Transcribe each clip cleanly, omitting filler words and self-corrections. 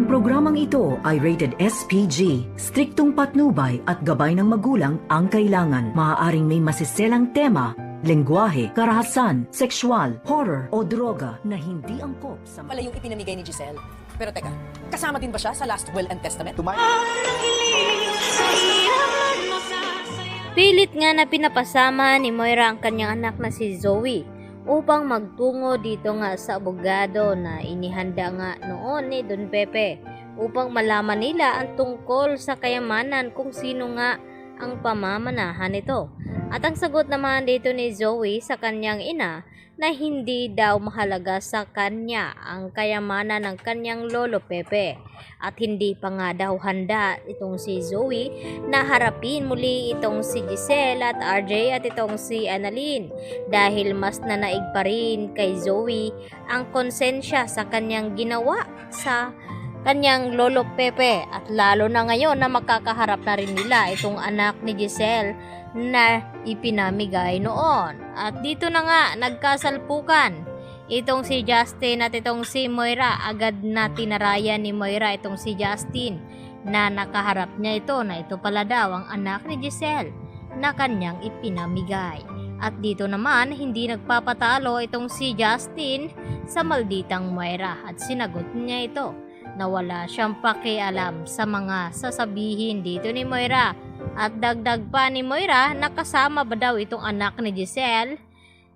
Ang programang ito ay rated SPG. Striktong patnubay at gabay ng magulang ang kailangan. Maaaring may masiselang tema, lengguwahe, karahasan, sexual, horror o droga na hindi angkop sa Pala yung ipinamigay ni Giselle. Pero teka, kasama din ba siya sa last will and testament? Pilit nga na pinapasama ni Moira ang kanyang anak na si Zoe upang magtungo dito nga sa abogado na inihanda nga noon ni Don Pepe upang malaman nila ang tungkol sa kayamanan kung sino nga ang pamamanahan nito. At ang sagot naman dito ni Zoe sa kanyang ina na hindi daw mahalaga sa kanya ang kayamanan ng kanyang lolo Pepe at hindi pa nga daw handa itong si Zoe na harapin muli itong si Giselle at RJ at itong si Annalyn dahil mas nanaig pa rin kay Zoe ang konsensya sa kanyang ginawa sa kanyang lolo Pepe at lalo na ngayon na makakaharap na rin nila itong anak ni Giselle na ipinamigay noon. At dito na nga nagkasalpukan itong si Justin at itong si Moira. Agad na tinarayan ni Moira itong si Justin na nakaharap niya ito na ito pala daw ang anak ni Giselle na kanyang ipinamigay. At dito naman hindi nagpapatalo itong si Justin sa malditang Moira at sinagot niya ito na wala siyang pakialam sa mga sasabihin dito ni Moira. At dagdag pa ni Moira na kasama ba daw itong anak ni Giselle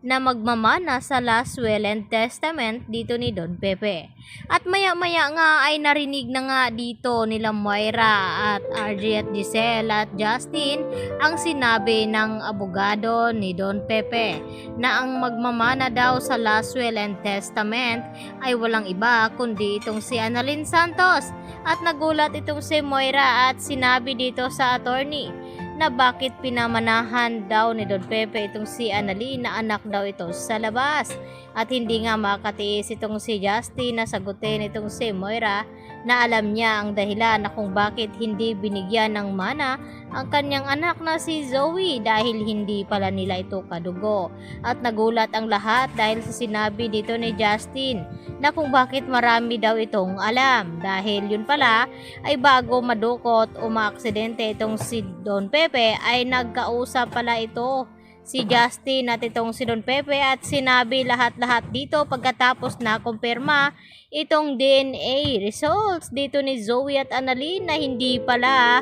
na magmamana sa last will and testament dito ni Don Pepe. At maya-maya nga ay narinig na nga dito nila Moira at RJ at Giselle at Justin ang sinabi ng abogado ni Don Pepe na ang magmamana daw sa last will and testament ay walang iba kundi itong si Annalyn Santos. At nagulat itong si Moira at sinabi dito sa attorney na bakit pinamanahan daw ni Don Pepe itong si Annalyn na anak daw ito sa labas. At hindi nga makatiis itong si Justin na sagutin itong si Moira na alam niya ang dahilan na kung bakit hindi binigyan ng mana ang kanyang anak na si Zoe dahil hindi pala nila ito kadugo. At nagulat ang lahat dahil sa sinabi dito ni Justin na kung bakit marami daw itong alam dahil yun pala ay bago madukot o maaksidente itong si Don Pepe ay nagkausap pala ito si Justin at itong si Don Pepe at sinabi lahat-lahat dito pagkatapos na kumpirma itong DNA results dito ni Zoe at Annalyn na hindi pala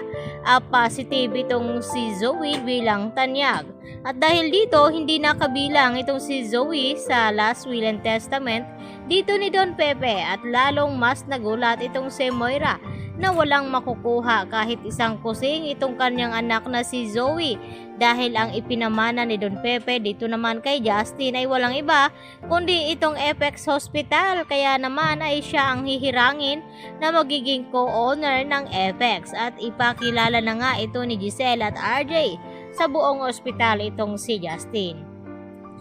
positive itong si Zoe bilang tanyag. At dahil dito hindi nakabilang itong si Zoe sa last will and testament dito ni Don Pepe at lalong mas nagulat itong si Moira na walang makukuha kahit isang kusing itong kanyang anak na si Zoe dahil ang ipinamana ni Don Pepe dito naman kay Justin ay walang iba kundi itong Apex Hospital, kaya naman ay siya ang hihirangin na magiging co-owner ng Apex at ipakilala na nga ito ni Giselle at RJ sa buong ospital itong si Justin.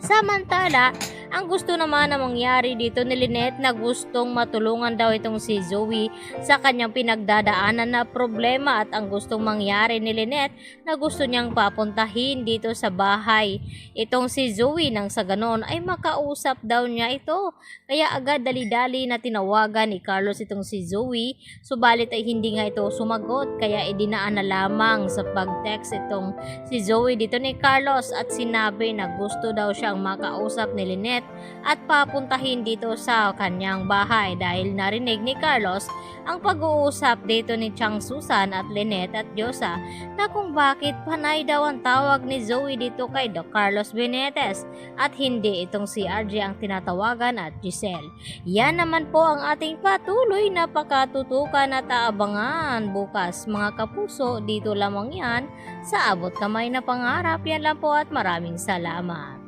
Samantala, ang gusto naman na mangyari dito ni Lynette na gustong matulungan daw itong si Zoe sa kanyang pinagdadaanan na problema at ang gustong mangyari ni Lynette na gusto niyang papuntahin dito sa bahay itong si Zoe nang sa ganon ay makausap daw niya ito. Kaya agad dali-dali na tinawagan ni Carlos itong si Zoe subalit ay hindi nga ito sumagot kaya idinaan na lamang sa pag-text itong si Zoe dito ni Carlos at sinabi na gusto daw siyang makausap ni Lynette at papuntahin dito sa kanyang bahay dahil narinig ni Carlos ang pag-uusap dito ni Chang Susan at Lynette at Josa na kung bakit panay daw ang tawag ni Zoe dito kay Carlos Benitez at hindi itong si RJ ang tinatawagan at Giselle. Yan naman po ang ating patuloy na pakatutukan at aabangan bukas mga kapuso, dito lamang yan sa Abot Kamay na Pangarap. Yan lang po at maraming salamat.